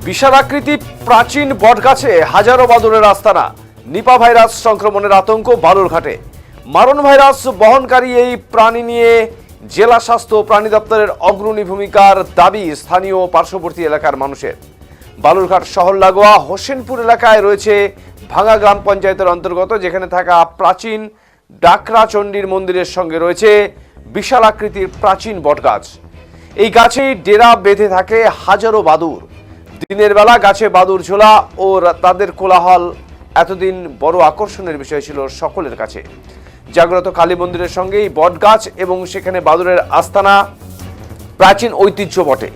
বিশালাকৃতি প্রাচীন বটগাছে হাজারো বাদুড়ের আস্তানা। নিপা ভাইরাস সংক্রমণের আতঙ্ক বালুরঘাটে। মারণ ভাইরাস বহনকারী এই প্রাণী নিয়ে জেলা স্বাস্থ্য প্রাণী দপ্তরের অগ্রণী ভূমিকার দাবি স্থানীয় পার্শ্ববর্তী এলাকার মানুষের। বালুরঘাট শহর লাগোয়া হোসেনপুর এলাকায় রয়েছে ভাঙা গ্রাম পঞ্চায়েতের অন্তর্গত, যেখানে থাকা প্রাচীন ডাকরা চণ্ডীর মন্দিরের সঙ্গে রয়েছে বিশালাকৃতির প্রাচীন বটগাছ। এই গাছেই ডেরা বেঁধে থাকে হাজারো বাদুড়। দিনের বেলা গাছে বাদুড় ঝোলা ও তাদের কোলাহল এতদিন বড় আকর্ষণের বিষয় ছিল সকলের কাছে। জাগ্রত কালী মন্দিরের সঙ্গে এই বটগাছ এবং সেখানে বাদুড়ের আস্তানা প্রাচীন ঐতিহ্য বটে।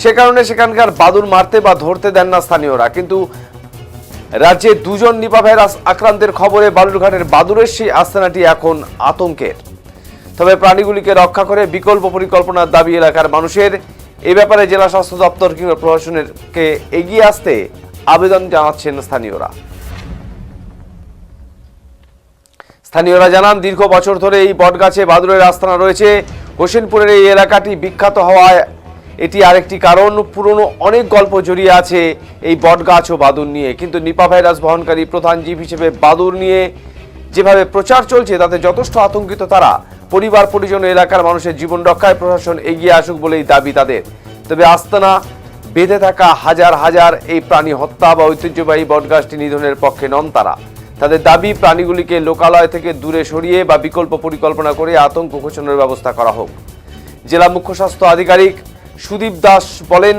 সে কারণে সেখানকার বাদুড় মারতে বা ধরতে দেন না স্থানীয়রা। কিন্তু রাজ্যে দুজন নিপা ভাইরাস আক্রান্তের খবরে বালুরঘাটের বাদুড়ের সেই আস্তানাটি এখন আতঙ্কের। তবে প্রাণীগুলিকে রক্ষা করে বিকল্প পরিকল্পনার দাবি এলাকার মানুষের। এ ব্যাপারে জেলা স্বাস্থ্য দপ্তর কিংবা প্রশাসনকে এগিয়ে আসতে আবেদন জানাচ্ছেন স্থানীয়রা। স্থানীয়রা জানান, দীর্ঘ বছর ধরে এই বটগাছে বাদুড়ের আস্তানা রয়েছে। হোসেনপুরের এই এলাকাটি বিখ্যাত হওয়ায় এটি আরেকটি কারণ। পুরনো অনেক গল্প জড়িয়ে আছে এই বটগাছ ও বাদুড় নিয়ে। কিন্তু নিপা ভাইরাস বহনকারী প্রধান জীব হিসেবে বাদুড় নিয়ে যেভাবে প্রচার চলছে তাতে যথেষ্ট আতঙ্কিত তারা। পরিবার পরিজন এলাকার মানুষের জীবন রক্ষায় প্রশাসন এগিয়ে আসুক বলেই দাবি তাদের। তবে আস্তানা বেঁধে থাকা হাজার হাজার এই প্রাণী হত্যা বা ঐতিহ্যবাহী বটগাছটি নিধনের পক্ষে নন তারা। তাদের দাবি, প্রাণীগুলিকে লোকালয় থেকে দূরে সরিয়ে বা বিকল্প পরিকল্পনা করে আতঙ্ক ঘোষণার ব্যবস্থা করা হোক। জেলা মুখ্য স্বাস্থ্য আধিকারিক সুদীপ দাস বলেন,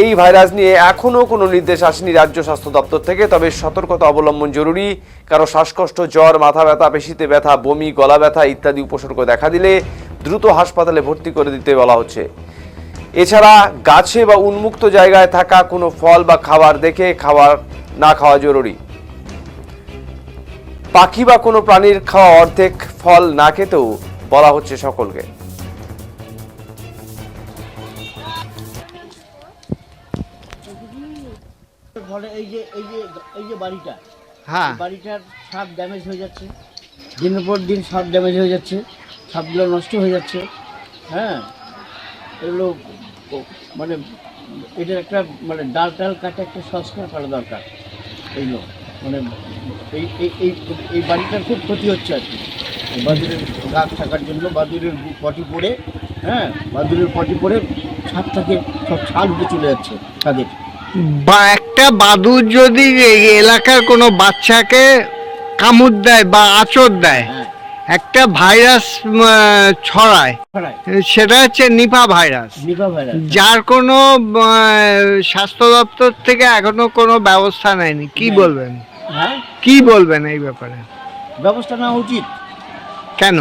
এই ভাইরাস নিয়ে এখনও কোনো নির্দেশ আসেনি রাজ্য স্বাস্থ্য দপ্তর থেকে। তবে সতর্কতা অবলম্বন জরুরি। কারো শ্বাসকষ্ট, জ্বর, মাথা ব্যথা, পেশিতে ব্যথা, বমি, গলা ব্যথা ইত্যাদি উপসর্গ দেখা দিলে দ্রুত হাসপাতালে ভর্তি করে দিতে বলা হচ্ছে। এছাড়া গাছে বা উন্মুক্ত জায়গায় থাকা কোনো ফল বা খাবার দেখে না খাওয়া জরুরি। পাখি বা কোনো প্রাণীর খাওয়া অর্ধেক ফল না খেতেও বলা হচ্ছে সকলকে। এই যে বাড়িটা, হ্যাঁ, বাড়িটার সব ড্যামেজ হয়ে যাচ্ছে, দিনের পর দিন সব ড্যামেজ হয়ে যাচ্ছে, সবগুলো নষ্ট হয়ে যাচ্ছে। হ্যাঁ, এগুলো মানে এটার একটা মানে ডাল কাটে একটা সংস্কার করা দরকার। এইগুলো মানে এই বাড়িটার খুব ক্ষতি হচ্ছে আর কি। বাদুড়ের গাছ থাকার জন্য বাদুড়ের পটি পড়ে, হ্যাঁ, বাদুড়ের পটি পড়ে ছাদ থেকে সব ছাল উঠে চলে যাচ্ছে তাদের। বা একটা বাদুড় যদি এলাকার কোনো বাচ্চাকে কামড় দেয় বা আঁচড় দেয়, একটা ভাইরাস ছড়ায়, সেটা হচ্ছে নিপা ভাইরাস। যার কোনো স্বাস্থ্য দপ্তর থেকে এখনো কোনো ব্যবস্থা নেয়নি। কি বলবেন? হ্যাঁ, কি বলবেন এই ব্যাপারে? ব্যবস্থা নেওয়া উচিত। কেন?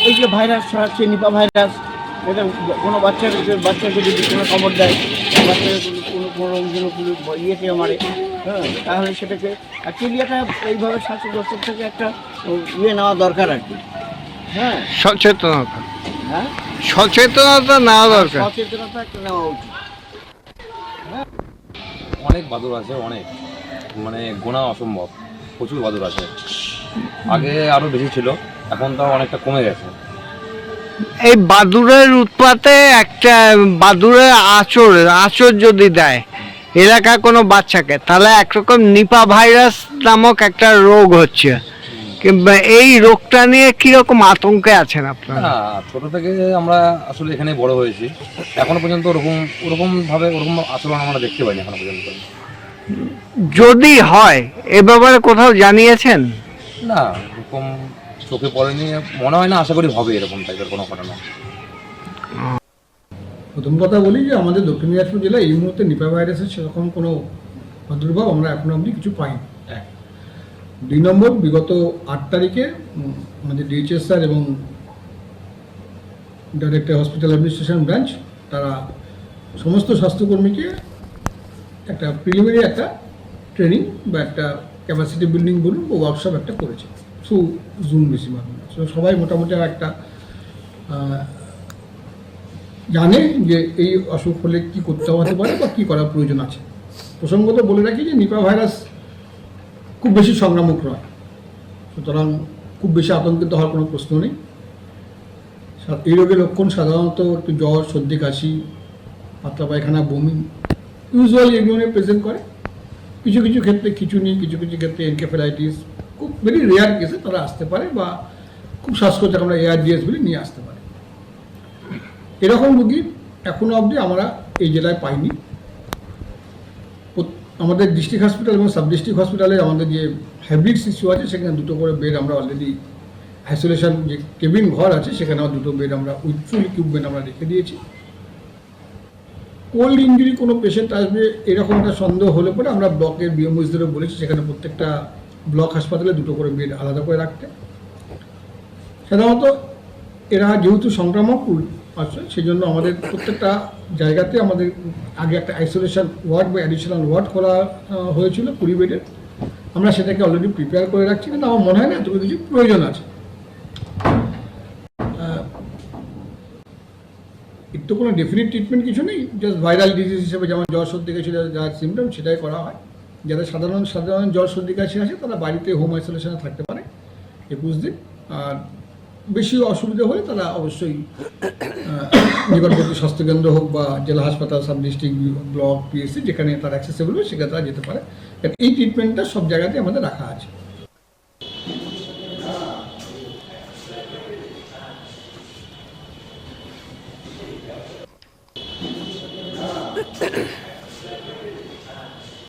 এই যে ভাইরাস ছড়াচ্ছে, নিপা ভাইরাস, এটা কোনো বাচ্চাকে যদি কোনো খবর দেয়, বাচ্চাকে কোনো ইয়েতে মারে, হ্যাঁ, তাহলে সেটাকে অ্যাকচুয়ালি একটা এইভাবে স্বাস্থ্য দপ্তর থেকে একটা ইয়ে নেওয়া দরকার আর কি। হ্যাঁ, সচেতনতা, হ্যাঁ, সচেতনতা নেওয়া দরকার, সচেতনতা একটা নেওয়া উচিত। অনেক বাদুড় আছে, অনেক মানে গোনা অসম্ভব, প্রচুর বাদুড় আছে। আগে আরও বেশি ছিল, এখন তাও অনেকটা কমে গেছে। এই বাদুড়ের উৎপাতে একটা বাদুড়ের আঁচড় যদি দেয় এলাকার কোনো বাচ্চাকে, তাহলে একরকম নিপা ভাইরাস নামক একটা রোগ হচ্ছে। কিংবা এই রোগটা নিয়ে কিরকম আতঙ্কে আছেন আপনারা? ছোট থেকে আমরা আসলে এখানে বড় হয়েছি, এখনো পর্যন্ত ওরকম আচরণ আমরা দেখতে পাইনি এখনো পর্যন্ত। যদি হয় এ ব্যাপারে কোথাও জানিয়েছেন? না, এরকম চোখে পড়েনি, মনে হয় না, আশা করি হবে এরকম টাইপের কোনো ঘটনা। প্রথম কথা বলি যে আমাদের দক্ষিণ দিনাজপুর জেলায় এই মুহূর্তে নিপা ভাইরাসের সেরকম কোনো প্রাদুর্ভাব আমরা এখনো অবধি কিছু পাইনি। 2 নম্বর, বিগত 8 তারিখে আমাদের ডিএইচএস স্যার এবং ডাইরেক্টর হসপিটাল অ্যাডমিনিস্ট্রেশন ব্রাঞ্চ তারা সমস্ত স্বাস্থ্যকর্মীকে একটা প্রিলিমিনারি একটা ট্রেনিং বা একটা ক্যাপাসিটি বিল্ডিং বলুন ও ওয়ার্কশপ একটা করেছে থ্রু জুম বেশি মাধ্যমে। সবাই মোটামুটি একটা জানে যে এই অসুখ হলে কী করতে হতে পারে বা কী করার প্রয়োজন আছে। প্রসঙ্গত বলে রাখি যে নিপা ভাইরাস খুব বেশি সংক্রামক নয়, সুতরাং খুব বেশি আতঙ্কিত হওয়ার কোনো প্রশ্ন নেই। এই রোগের লক্ষণ সাধারণত একটু জ্বর, সর্দি, কাশি, পাতলা পায়খানা, বমি, ইউজুয়ালি এগুলো নিয়ে প্রেজেন্ট করে। কিছু কিছু ক্ষেত্রে খিচুনি, কিছু কিছু ক্ষেত্রে এনকেফেলাইটিস, খুব ভেরি রেয়ার কেসে তারা আসতে পারে, বা খুব শ্বাসকষ্ট আমরা ARDS বলে নিয়ে আসতে পারে। এরকম রুগী এখনো অবধি আমরা এই জেলায় পাইনি। আমাদের ডিস্ট্রিক্ট হসপিটাল এবং সাব ডিস্ট্রিক্ট হসপিটালে আমাদের যে হাইব্রিড সিসিউ আছে সেখানে 2টো করে বেড আমরা অলরেডি আইসোলেশন যে কেবিন ঘর আছে সেখানে 2টো বেড আমরা উইথ ফুল ইকুইপমেন্ট আমরা রেখে দিয়েছি। কোল্ড ইঞ্জুরি কোনো পেশেন্ট আসবে এরকম একটা সন্দেহ হলে পরে আমরা ব্লকের বিএমওসদেরও বলেছি সেখানে প্রত্যেকটা ব্লক হাসপাতালে 2টো করে বেড আলাদা করে রাখতে। সাধারণত এরা যেহেতু সংক্রামক আছে সেই জন্য আমাদের প্রত্যেকটা জায়গাতে আমাদের আগে একটা আইসোলেশন ওয়ার্ড বা অ্যাডিশনাল ওয়ার্ড করা হয়েছিল 20 বেডের। আমরা সেটাকে অলরেডি প্রিপেয়ার করে রাখছি, কিন্তু আমার মনে হয় না এতটুকু কিছু প্রয়োজন আছে। এর তো কোনো ডেফিনিট ট্রিটমেন্ট কিছু নেই, জাস্ট ভাইরাল ডিজিজ হিসেবে যেমন জ্বর সর্দি কাশি যা সিমটম সেটাই করা হয়। যাদের সাধারণ জ্বর সর্দি কাশি আছে তারা বাড়িতে হোম আইসোলেশনে থাকতে পারে 21 দিন। আর বেশি অসুবিধা হলে তারা অবশ্যই নিকটবর্তী স্বাস্থ্যকেন্দ্র হোক বা জেলা হাসপাতাল, সাব ডিস্ট্রিক্ট, ব্লক, PSC যেখানে তারা অ্যাক্সেসেবল হয় সেখানে তারা যেতে পারে। এই ট্রিটমেন্টটা সব জায়গাতে আমাদের রাখা আছে।